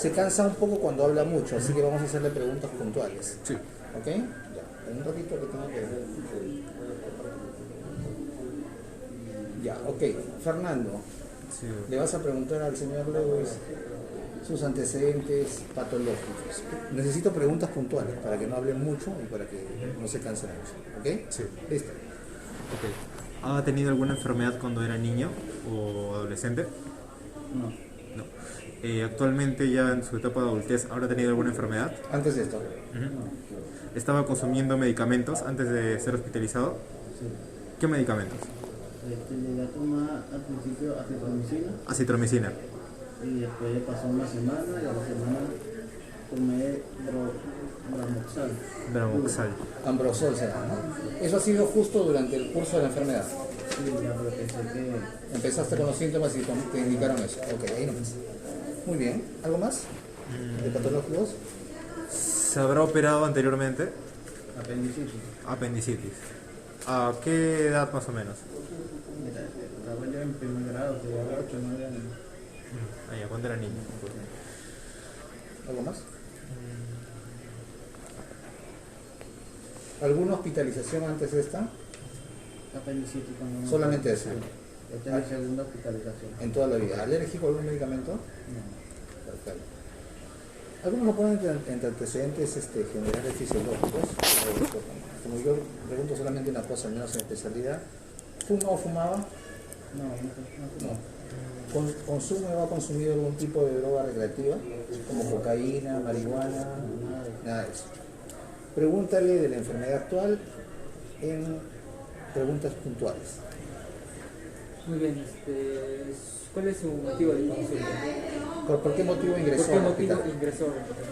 Se cansa un poco cuando habla mucho, así que vamos a hacerle preguntas puntuales. Sí. ¿Ok? Ya, un ratito que tengo que... Ya, ok. Fernando, Sí. le vas a preguntar al señor Lewis sus antecedentes patológicos. Necesito preguntas puntuales para que no hablen mucho y para que no se cansen mucho. ¿Ok? Sí. Listo. Ok. ¿Ha tenido alguna enfermedad cuando era niño o adolescente? No, No. Actualmente ya en su etapa de adultez, ¿habrá tenido alguna enfermedad? Antes de esto. ¿Estaba consumiendo medicamentos antes de ser hospitalizado? sí. ¿Qué medicamentos? Llegué a tomar al principio acitromicina Acitromicina. y después pasó una semana y a la semana tomé Dramoxal. Dramoxal. Ambrosol se llama, ¿no? Eso ha sido justo durante el curso de la enfermedad. Sí, ya, pero pensé que Empezaste con los síntomas y te indicaron eso. Ok, ahí nomás. Muy bien. ¿Algo más? ¿De patológicos? ¿Se habrá operado anteriormente? apendicitis. Apendicitis. ¿A qué edad más o menos? Mira, estaba yo en primer grado, tenía 8 o 9 años. Ya, cuando era niño. ¿Algo más? ¿Alguna hospitalización antes de esta? Apendicitis cuando Solamente eso. Esta es mi segunda hospitalización. En toda la vida. ¿Alérgico a algún medicamento? No. Perfecto. Algunos lo ponen entre antecedentes generales fisiológicos. Como yo pregunto solamente una cosa, al menos en especialidad. ¿Fuma o fumaba? No. ¿Consume o ha consumido algún tipo de droga recreativa? Como cocaína, marihuana, nada de eso. Pregúntale de la enfermedad actual en preguntas puntuales. Muy bien, ¿cuál es su motivo de consulta? ¿Por qué motivo ingresó ¿Por qué al motivo hospital? ingresó al hospital?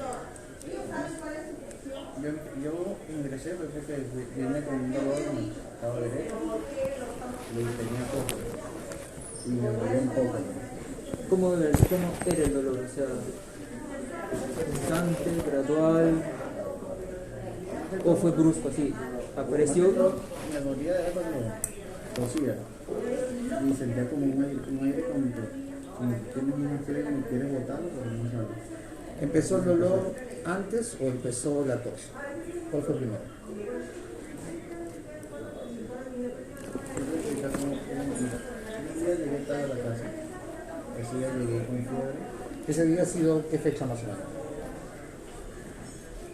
Yo ingresé porque vine con un dolor en el lado derecho y tenía poco y me dolió un poco. ¿Cómo era el dolor? O sea, constante, gradual, o fue brusco así? ¿Apareció? Me dolía era cuando tosía y sentía como un aire como que tienes una fiebre que me quieres botar, pero no sale. ¿Empezó el dolor antes o empezó la tos? ¿Cuál fue primero? Un día llegué tarde a la casa, ese día llegué con fiebre, ¿Ese día ha sido qué fecha más o menos?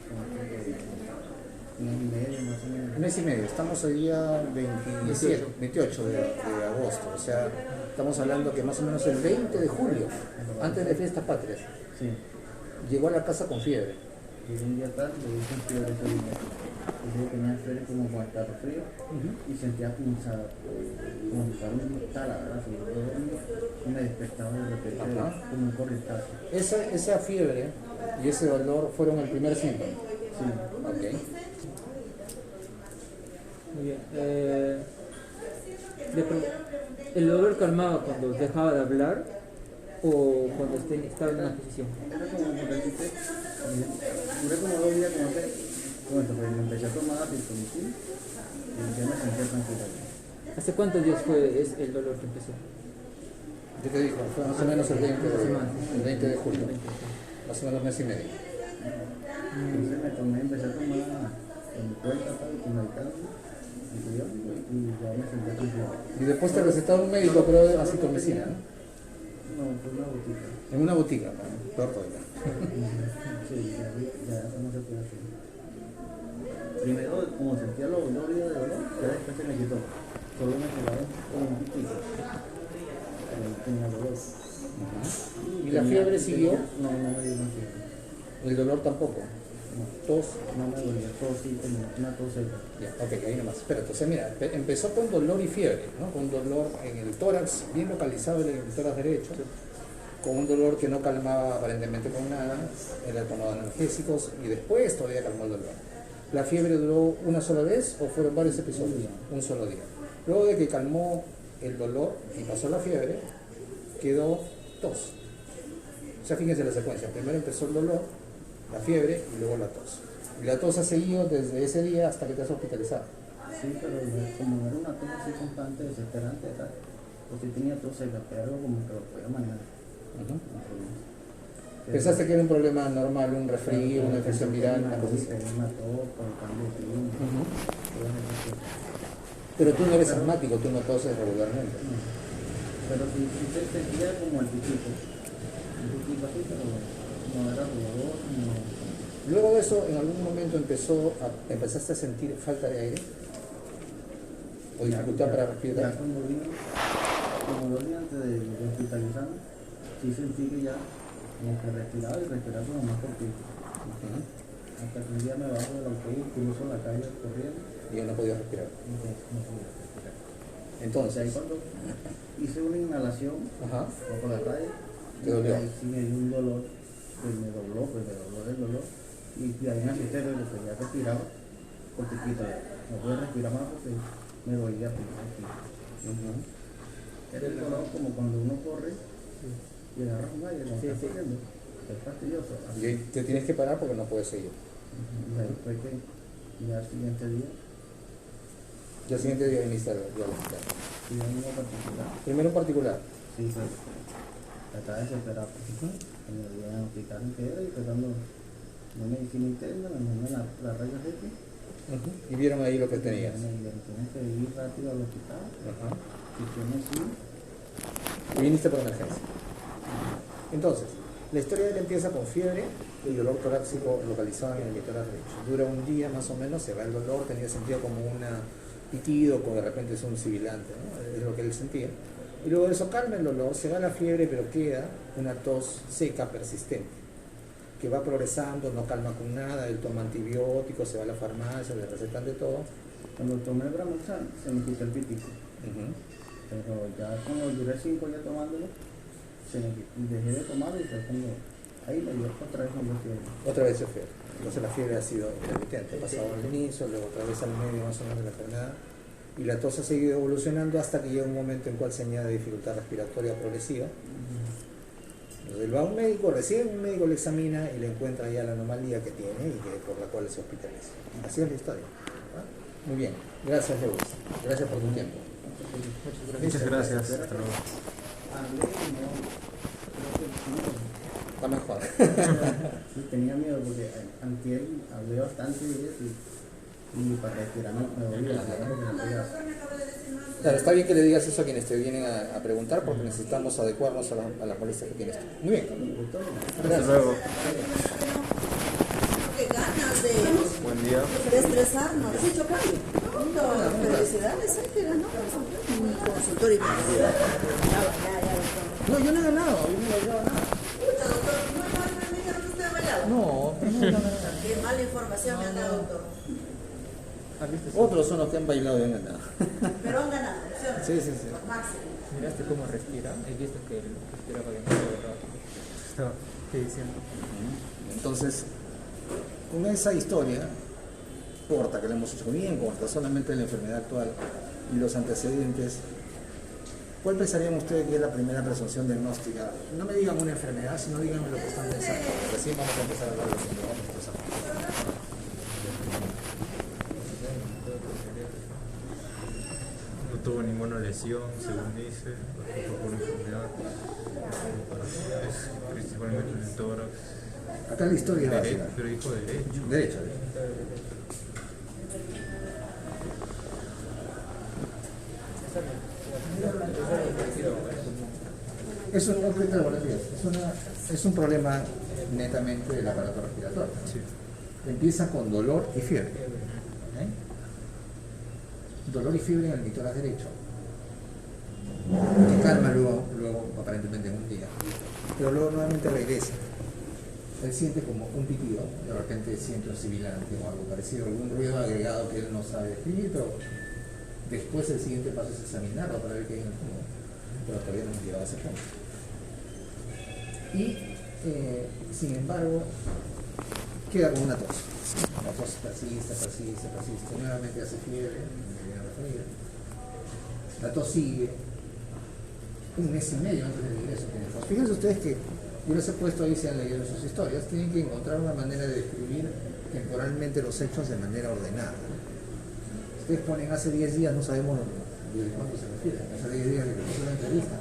como que un mes y medio más o menos. Un mes y medio. Estamos hoy día 28 de agosto. O sea, estamos hablando que más o menos el 20 de julio, antes de Fiestas Patrias, Sí, llegó a la casa con fiebre. llegué un día tarde, llegué con fiebre ese día. Ese día tenía fiebre como con estar frío y sentía como si fuera un taladro, así, y me despertaba de repente Ajá. como un corrientazo. Esa fiebre y ese dolor fueron el primer síntoma. Sí. Ok. Muy bien. ¿El dolor calmaba cuando dejaba de hablar o cuando estaba en una posición? Era como por decirte, duré como 2 días como esto, pero me empecé a tomar acitromicina y ya me sentía tranquila. ¿Hace cuántos días fue el dolor que empezó? Yo te digo, fue más o menos el 20 de julio. Más o menos mes y medio. Entonces empecé a tomar en cuenta, con medicamentos, antibióticos y ya me sentía tranquila. Y después te recetaron un médico, pero de acitromicina, ¿no? No, fue una botica. En una botica, peor todavía. Sí, ya eso no se puede hacer. Primero, como sentía los dolores de dolor, ya después se me quitó. Solo me quedaba como un piquito. Tenía dolor. ¿Y la fiebre siguió? No, no me dio una fiebre. El dolor tampoco. Tos. No me dolía, todo sí, como una tos seca. Ya, ok, ahí nomás. Espera, entonces mira, empezó con dolor y fiebre, ¿no? Con dolor en el tórax, bien localizado en el tórax derecho, con un dolor que no calmaba aparentemente con nada, era tomado analgésicos y después todavía calmó el dolor. ¿La fiebre duró una sola vez o fueron varios episodios? Un solo día. Luego de que calmó el dolor y pasó la fiebre, quedó tos. O sea, fíjense la secuencia. Primero empezó el dolor, la fiebre y luego la tos. Y la tos ha seguido desde ese día hasta que te has hospitalizado. Sí, pero como era una tos así constante, desesperante, ¿sabes? Pues sí tenía tos seca, pero algo como que lo podía manejar. Ujú. No hay problema. Pensaste que era un problema normal, un resfrío, una infección viral, una cosa así. Una tos, por el cambio de clima, Ujú. todas esas cosas. Pero tú no eres asmático, tú no toses regularmente. Pero sí se sentía como el piquito así, pero no era dolor, no. Luego de eso, ¿en algún momento empezaste a sentir falta de aire? ¿O dificultad para Ya respirar? cuando vine antes de hospitalizarme, sí sentí que ya como que respiraba y respiraba como más cortito. Ujú. Hasta que un día me bajo del autobús, cruzo la calle corriendo Y yo no podía respirar. y no podía respirar. Entonces ahí Entonces, cuando hice una inhalación ajá, bajo la calle, ¿te dolió? ahí sí me dio un dolor, pues me dobló el dolor. Y ahí me asusté, pero que ya respiraba cortito ya. No podía respirar más porque me dolía aquí. Ujú. Era el dolor como cuando uno corre y agarra un aire, cuando está corriendo. Es fastidioso. Y ahí te tienes que parar porque no puedes seguir. Y ahí fue que ya el siguiente día, Y al siguiente día viniste al hospital. y a uno particular, Primero en particular. sí, fue. Estaba desesperado. Me iban a hospital entero y tratando una medicina interna, me mandaron la rayos X. Ujú. Y vieron ahí lo que tenías. Me dijeron, tienes que ir rápido al hospital. Ajá. Si tienes sí, Y viniste por emergencia. Entonces, la historia de él empieza con fiebre y dolor torácico localizado en el hemisferio derecho. Dura un día más o menos, se va el dolor, tenía sentido como un pitido, como de repente es un sibilante, ¿no? Es lo que él sentía. Y luego de eso calma el dolor, se va la fiebre, pero queda una tos seca persistente, que va progresando, no calma con nada, él toma antibióticos, se va a la farmacia, le recetan de todo. cuando tomé Bramoxan, se me quitó el pitico. Ujú. Pero ya cuando duré 5 días tomándolo, dejé de tomarlo y fue cuando ahí me dio otra vez cuando fiebre. Otra vez se fiebre. Entonces la fiebre ha sido intermitente, ha pasado al inicio, luego otra vez al medio más o menos de la enfermedad. Y la tos ha seguido evolucionando hasta que llega un momento en cual se añade dificultad respiratoria progresiva. Entonces él va a un médico, recién un médico le examina y le encuentra ya la anomalía que tiene y que, por la cual se hospitaliza. Así es la historia. ¿Ah? Muy bien, gracias Lewis, gracias por tu tiempo. Muchas gracias. Hasta luego. Hablé y no, creo que Está mejor. sí, tenía miedo porque antier hablé bastante de eso y para respirar me dolía la garganta porque no podía. Claro, está bien que le digas eso a quienes te vienen a preguntar porque necesitamos adecuarnos a las molestias que tienes tú. Muy bien. Hasta Gracias. luego. Qué ganas Buen día. de estresarnos. No, felicidades, hay que ganar. Mi consultor y No, yo no he ganado, yo no he ganado nada. Pucha, doctor, no me dijeron que usted bailaba. No, Qué mala información me han dado, doctor. otros son los que han bailado y han ganado. Pero han ganado, ¿sí o no? Sí, sí, sí. Máximo. ¿Miraste cómo respira? He visto que respiraba demasiado rápido. Estaba, ¿qué diciendo? Entonces, con esa historia corta que le hemos hecho bien corta, solamente la enfermedad actual y los antecedentes, ¿cuál pensarían ustedes que es la primera presunción diagnóstica? No me digan una enfermedad, sino díganme lo que están pensando. Recién vamos a empezar a hablar de los síndromes. No tuvo ninguna lesión, según dice. No tuvo una enfermedad. Es principalmente en el tórax. Acá la historia es básica. Pero dijo derecho. Derecho. Es un problema netamente del aparato respiratorio. Sí. Empieza con dolor y fiebre. Dolor y fiebre en el mitoras derecho. Que calma luego aparentemente en un día. Pero luego nuevamente regresa. Él siente como un pitido, de repente siente un sibilante o algo parecido, algún ruido agregado que él no sabe describir, pero después el siguiente paso es examinarlo para ver qué hay en el pulmón. Pero todavía no hemos llegado a ese punto. Y, sin embargo, queda con una tos. La tos persiste, nuevamente hace fiebre, la tos sigue un mes y medio antes del ingreso. Fíjense ustedes que yo les he puesto ahí, si han leído sus historias, tienen que encontrar una manera de describir temporalmente los hechos de manera ordenada. Ustedes ponen hace 10 días, no sabemos de cuánto se refiere, hace 10 días de que pasó la entrevista,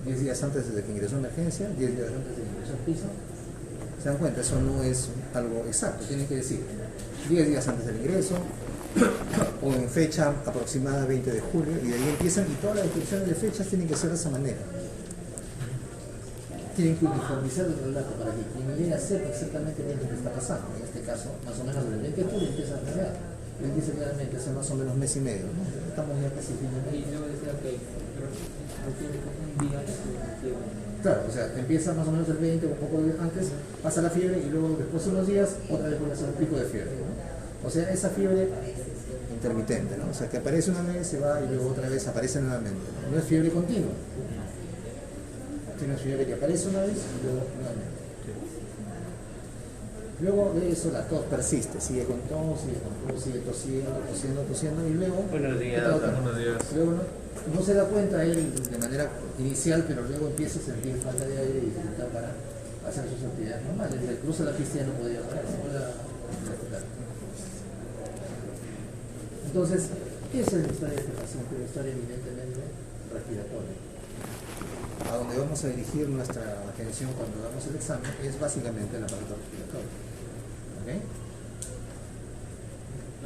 10 días antes de que ingresó a emergencia, 10 días antes de que ingresó al piso, ¿Se dan cuenta? Eso no es algo exacto. Tienen que decir 10 días antes del ingreso o en fecha aproximada 20 de julio, y de ahí empiezan, y todas las descripciones de fechas tienen que ser de esa manera. Tienen que uniformizar el relato para que quien lea sepa exactamente qué es lo que está pasando. En este caso, más o menos el 20 de julio empieza a pelear. Él dice claramente, hace más o menos mes y medio, ¿no? Estamos ya casi fin de mes. Y luego decía que recién un día después. Claro, o sea, empieza más o menos el 20 o un poco antes, pasa la fiebre y luego después de unos días otra vez vuelve a hacer un pico de fiebre, ¿no? O sea, esa fiebre intermitente, ¿no? O sea, que aparece una vez, se va y luego otra vez aparece nuevamente. No es fiebre continua. Tiene una fiebre que aparece una vez y luego nuevamente. Luego de eso la tos persiste, sigue con tos, sigue tosiendo y luego... Buenos días. Luego no se da cuenta él de manera inicial, pero luego empieza a sentir falta de aire y dificultad para hacer sus actividades normales. Incluso la pista ya no podía parar, se vuelve a respirar. Entonces, esa es la historia de este paciente, una historia evidentemente respiratoria. A donde vamos a dirigir nuestra atención cuando damos el examen es básicamente el aparato respiratorio. ¿Ok?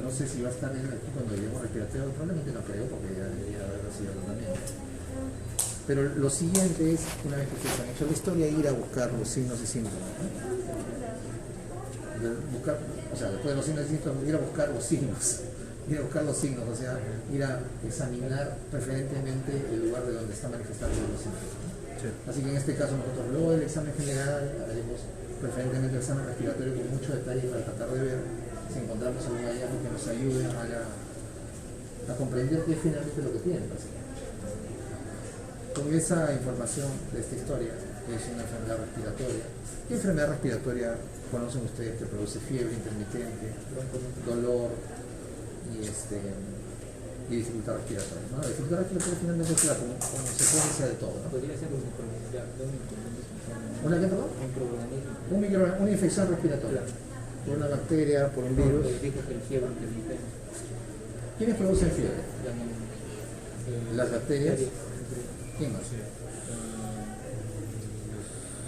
No sé si va a estar él aquí cuando lleguemos respiratorio, probablemente no creo, porque ya debería haber recibido el tratamiento. Pero lo siguiente es, una vez que ustedes han hecho la historia, ir a buscar los signos y síntomas, ¿no? Buscar, o sea, después de los signos y síntomas, ir a buscar los signos. Ir a buscar los signos, o sea, ir a examinar preferentemente el lugar de donde está manifestando los síntomas. Sí. Así que en este caso nosotros luego del examen general haremos preferentemente el examen respiratorio con mucho detalle para tratar de ver si encontramos algún hallazgo que nos ayude a comprender qué es finalmente lo que tiene el paciente. Con esa información de esta historia, que es una enfermedad respiratoria, ¿qué enfermedad respiratoria conocen ustedes que produce fiebre intermitente, dolor y dificultad respiratoria? ¿No? La dificultad respiratoria finalmente es la consecuencia de todo, ¿no? Podría ser un microorganismo. ¿Una qué, perdón? Una infección respiratoria. Por una bacteria, por un virus. Dijo que el fiebre intermitente. ¿Quiénes producen fiebre? Las bacterias. ¿Quién más?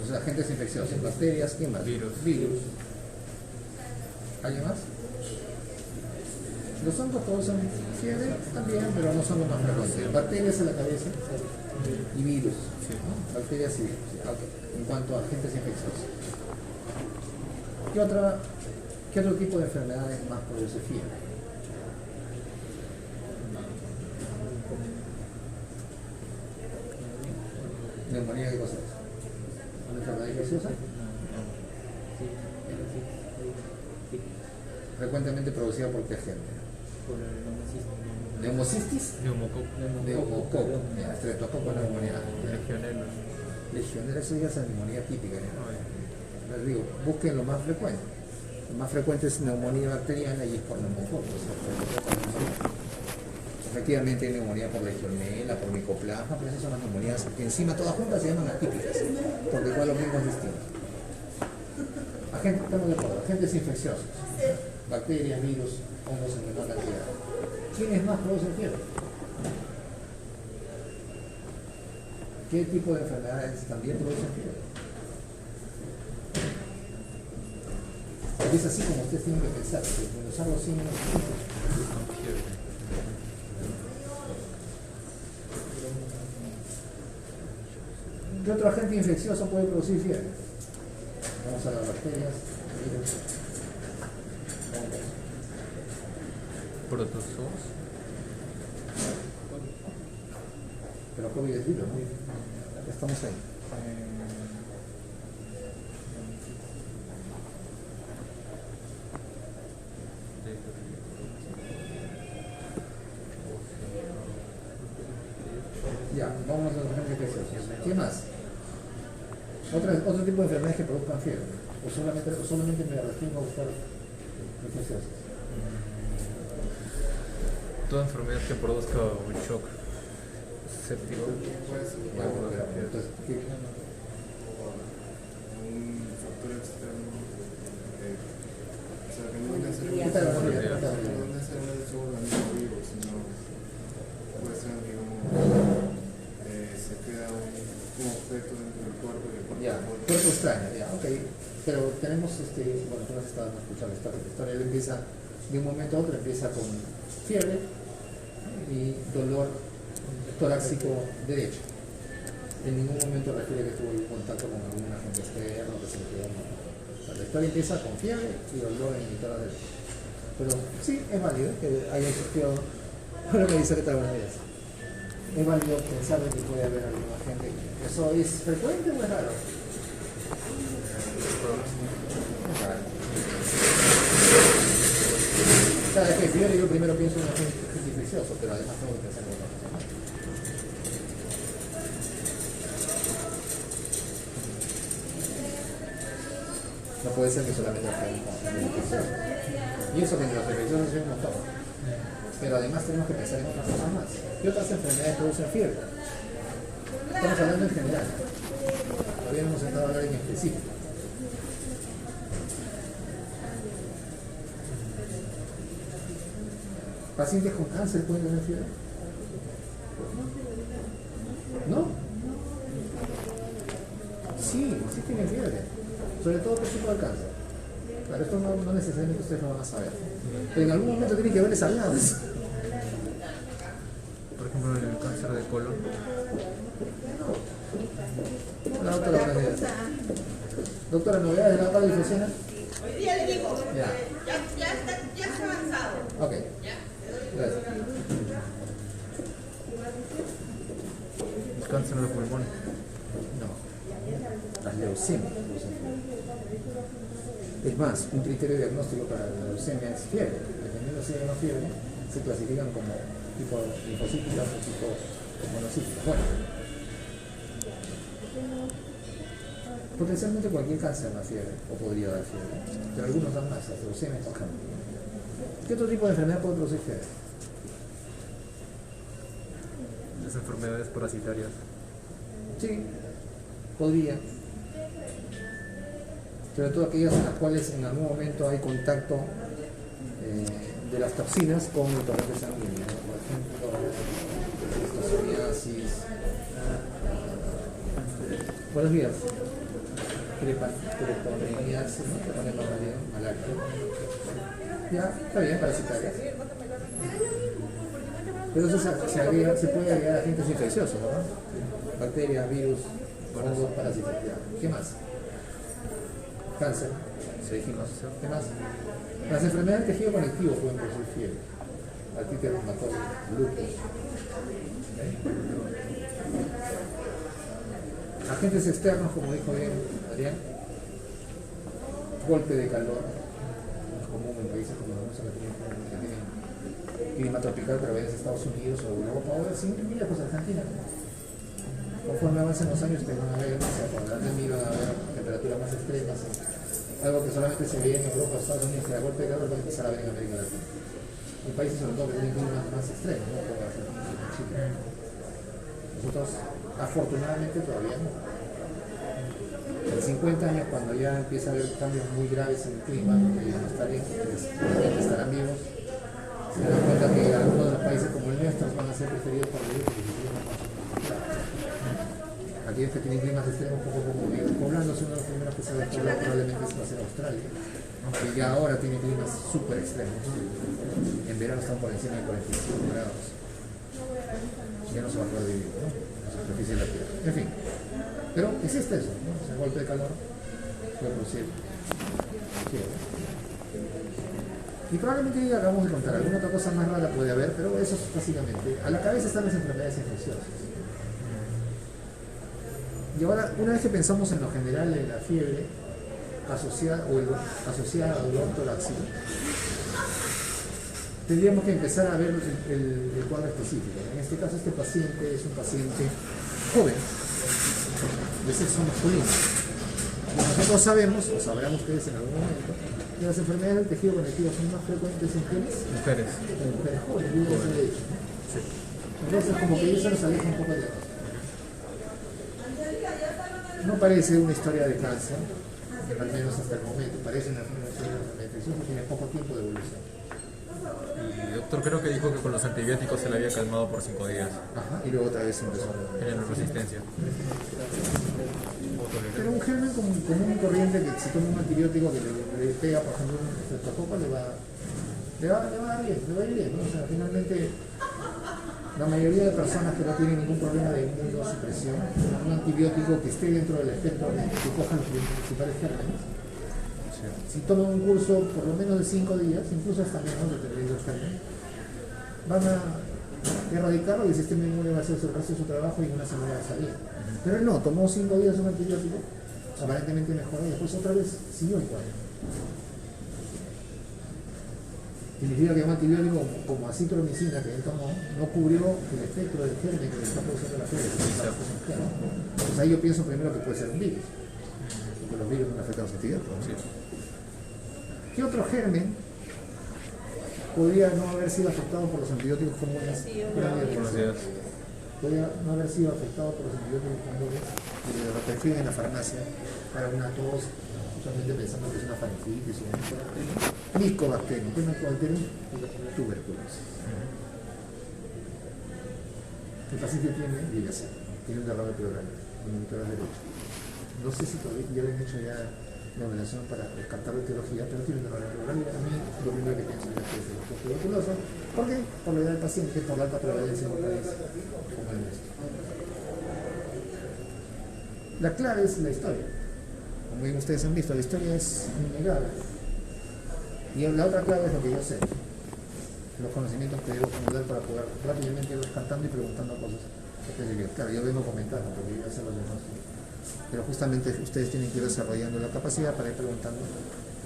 O sea, agentes infecciosos, bacterias, ¿quién más? Virus. ¿Alguien más? Los hongos producen fiebre también, pero no son los más frecuentes. Bacterias en la cabeza y virus. ¿No? Bacterias y virus. Okay. En cuanto a agentes infecciosos. ¿Qué otro tipo de enfermedades más produce fiebre? ¿Neumonía qué cosa es? ¿Una enfermedad infecciosa? Frecuentemente producida por qué agente? ¿Neumocistis? Neumococo. Streptococo neumonía. Legionela, eso ya es la neumonía típica. ¿No? Les digo, busquen lo más frecuente. Lo más frecuente es neumonía bacteriana y es por neumococo. Efectivamente hay neumonía por legionela, por micoplasma, pero esas son las neumonías que encima todas juntas se llaman atípicas, porque igual lo mismo es distinto. Estamos de acuerdo, agentes infecciosos, bacterias, virus, hongos en menor cantidad. ¿Quiénes más producen fiebre? ¿Qué tipo de enfermedades también producen fiebre? Y es así como ustedes tienen que pensar, que usar los signos. ¿Qué otro agente infeccioso puede producir fiebre? Vamos a las bacterias, virus, hongos. Protozoos. Pero COVID es virus, ¿no? Ya estamos ahí. Ya, vamos a los agentes infecciosos. ¿Qué más? Otro tipo de enfermedades que produzcan fiebre. O solamente me refiero a buscar infecciosas. Toda enfermedad que produzca un shock séptico. Entonces, ¿qué? Un factor externo, o sea, que no necesariamente ¿Qué tal la no fiebre? necesariamente es un organismo vivo, sino puede ser, digamos, se queda un objeto dentro del cuerpo y el cuerpo Ya, cuerpo extraño, ya, ok. pero tenemos, bueno, tú has estado escuchando esta historia, él empieza, de un momento a otro empieza con fiebre y dolor torácico derecho. En ningún momento refiere que tuvo contacto con algún agente externo, que se le quedó mal. O sea, la historia empieza con fiebre y dolor en el tórax derecho. Pero sí, es válido que haya existido, ahora me dice que tal vez es válido pensar de que puede haber alguna gente. ¿Eso es frecuente o es raro? Sabes que yo primero pienso en un agente infeccioso, pero además tengo que pensar en otra cosa más. No puede ser que solamente sea una infección. Y eso que en los infecciosos es un montón. Pero además tenemos que pensar en otras cosas más. ¿Qué otras enfermedades producen fiebre? Estamos hablando en general. Todavía no hemos entrado a hablar en específico. ¿Pacientes con cáncer pueden tener fiebre? ¿No? Sí, sí tienen fiebre. Sobre todo por tipo de cáncer. Claro, esto no necesariamente ustedes lo van a saber. Pero en algún momento tienen que haberles hablado de eso. Por ejemplo, el cáncer de colon. La doctora, buenos días. Doctora, ¿novedades de la radiodifusión? Hoy día le digo, Ya. ya está avanzado. Ok. Gracias. El cáncer de pulmón. No. Las leucemias. Es más, un criterio diagnóstico para la leucemia es fiebre. Dependiendo si hay o no fiebre, se clasifican como tipo linfocíticas o tipo monocíticas. Bueno, potencialmente cualquier cáncer da fiebre, o podría dar fiebre, pero algunos dan más, las leucemias tocan. ¿Qué otro tipo de enfermedad puede producir fiebre? Las enfermedades parasitarias. Sí, podría. Sobre todo aquellas en las cuales en algún momento hay contacto de las toxinas con el torrente sanguíneo, ¿no? Por ejemplo, psoriasis. Buenos días. Trepaniasis, ¿no? Treponema maláctea. Ya, está bien, parasitaria. Pero eso se puede agregar a agentes infecciosos, ¿no? Bacterias, virus, hongos, parásitos. ¿Qué más? Cáncer, se dijimos. ¿Qué más? Las enfermedades del tejido conectivo pueden producir fiebre. Artritis reumatoide, lupus. Agentes externos, como dijo bien Adrián. Golpe de calor. Es común en países como la música que tienen clima tropical, pero en Estados Unidos o Europa, o sin mira, pues Argentina. Conforme avancen los años, te van a ver, se acordarán de mí, van a ver temperaturas más extremas. Algo que solamente se veía en Europa o Estados Unidos, que era golpe de calor, va a empezar a ver en América Latina. En países sobre todo que tienen climas más extremos, ¿no? Como Argentina y Chile. Nosotros, afortunadamente, todavía no. En 50 años, cuando ya empieza a haber cambios muy graves en el clima, que ya no estarían, estarán vivos, se dan cuenta que algunos de los países como el nuestro van a ser preferidos para vivir porque el clima más claro. Aquellos que tienen climas extremos poco a poco viven poblándose. Uno de los primeros que se va a poblar probablemente va a ser Australia, que ya ahora tiene climas súper extremos. En verano están por encima de 45 grados. Ya no se va a poder vivir, ¿no? En la superficie de la Tierra. En fin. Pero existe eso, ¿no? O sea, el golpe de calor puede producir fiebre. Y probablemente acabamos de contar alguna otra cosa más rara puede haber, pero eso es básicamente. A la cabeza están las enfermedades infecciosas. Y ahora, una vez que pensamos en lo general de la fiebre asociada a dolor torácico, tendríamos que empezar a ver el cuadro específico. En este caso, este paciente es un paciente joven, de sexo masculino. Y nosotros sabemos, o sabrán ustedes en algún momento, que las enfermedades del tejido conectivo son más frecuentes en quienes? Mujeres. En mujeres jóvenes, y eso de hecho, ¿no? Sí. Entonces, como que eso nos aleja un poco de nosotros. No parece una historia de cáncer, al menos hasta el momento. Parece una historia de infección que tiene poco tiempo de evolución. Y doctor, creo que dijo que con los antibióticos se le había calmado por 5 días. Ajá, y luego otra vez empezó. Era la resistencia. Pero un germen común y corriente que si toma un antibiótico que le pega, por ejemplo, un estreptococo, le va a ir bien, ¿no? O sea, finalmente la mayoría de personas que no tienen ningún problema de inmunosupresión, un antibiótico que esté dentro del espectro que cojan los principales gérmenes, si toman un curso por lo menos de 5 días, incluso hasta menos, dependiendo del germen, van a erradicarlo y el sistema inmune va a hacer el resto de su trabajo y en una semana va a salir. Pero él no, tomó 5 días un antibiótico, aparentemente mejoró y después otra vez siguió el cuadro. Significa que un antibiótico como acitromicina que él tomó no cubrió el espectro del germen que le está produciendo la fiebre. Entonces ahí yo pienso primero que puede ser un virus, porque los virus no afectan a los antibióticos, ¿no? Sí. ¿Qué otro germen podría no haber sido afectado por los antibióticos comunes? Podría no haber sido afectado por los antibióticos comunes que lo prescriben en la farmacia para una tos, justamente pensando que es una faringitis o un Mycobacterium. ¿Qué es Mycobacterium? Tuberculosis. El paciente tiene VIH, tiene un derrame pleural, en el toras derecho. No sé si todavía ya le han hecho ya la evaluación para descartar la etiología, pero tiene un derrame pleural y a mí lo primero que pienso es que es el tuberculoso. ¿Por qué? Por la edad del paciente, por la alta prevalencia en un país como el nuestro. La clave es la historia. Como bien ustedes han visto, la historia es innegable. Y la otra clave es lo que yo sé. Los conocimientos que debo acumular para poder rápidamente ir descartando y preguntando cosas específicas. Claro, yo vengo comentando porque yo sé los demás. Pero justamente ustedes tienen que ir desarrollando la capacidad para ir preguntando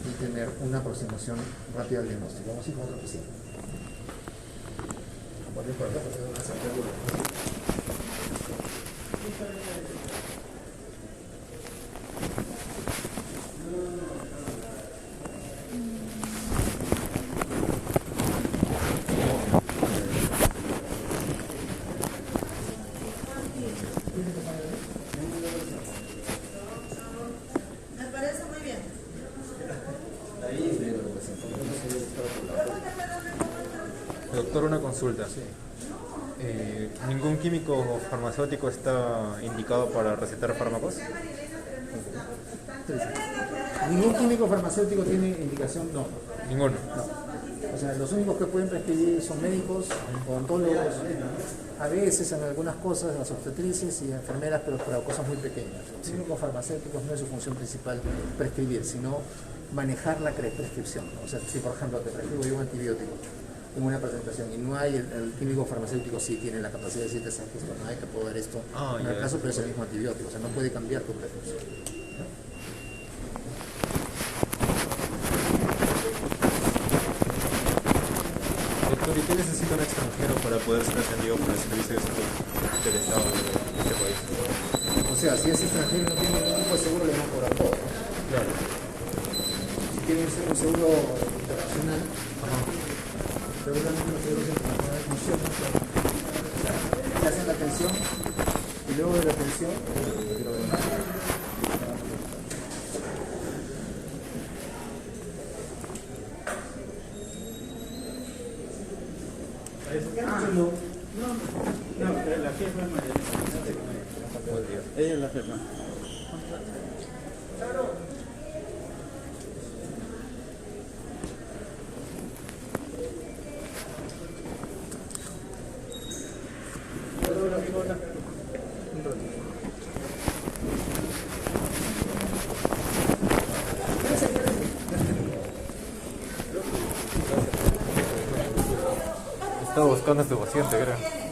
y tener una aproximación rápida al diagnóstico. Vamos a ir con otro paciente. Voy a ir por acá porque van a sacar Me parece muy bien. Doctor, una consulta. ¿Ningún químico farmacéutico está indicado para recetar fármacos? ¿Ningún químico farmacéutico tiene indicación? No. Ninguno. No. O sea, los únicos que pueden prescribir son médicos, odontólogos, a veces en algunas cosas las obstetrices y enfermeras, pero para cosas muy pequeñas. Los químicos farmacéuticos no es su función principal prescribir, sino manejar la prescripción. O sea, si por ejemplo te prescribo yo un antibiótico en una presentación y no hay el químico farmacéutico sí tiene la capacidad de decirte, sabes que esto no hay, te puedo dar esto en el caso, pero es el mismo antibiótico, o sea, no puede cambiar tu prescripción. Doctor, ¿y qué necesita un extranjero para poder ser atendido por el servicio de salud del Estado de este país? O sea, si es extranjero y no tiene ningún tipo de seguro, le van a cobrar todo. Claro. Si tiene un seguro internacional, regularmente los seguros internacionales funcionan. Le hacen la atención y luego de la atención, lo demás. No, la jefa es María. Ella es la jefa. Estaba buscando a su paciente, creo.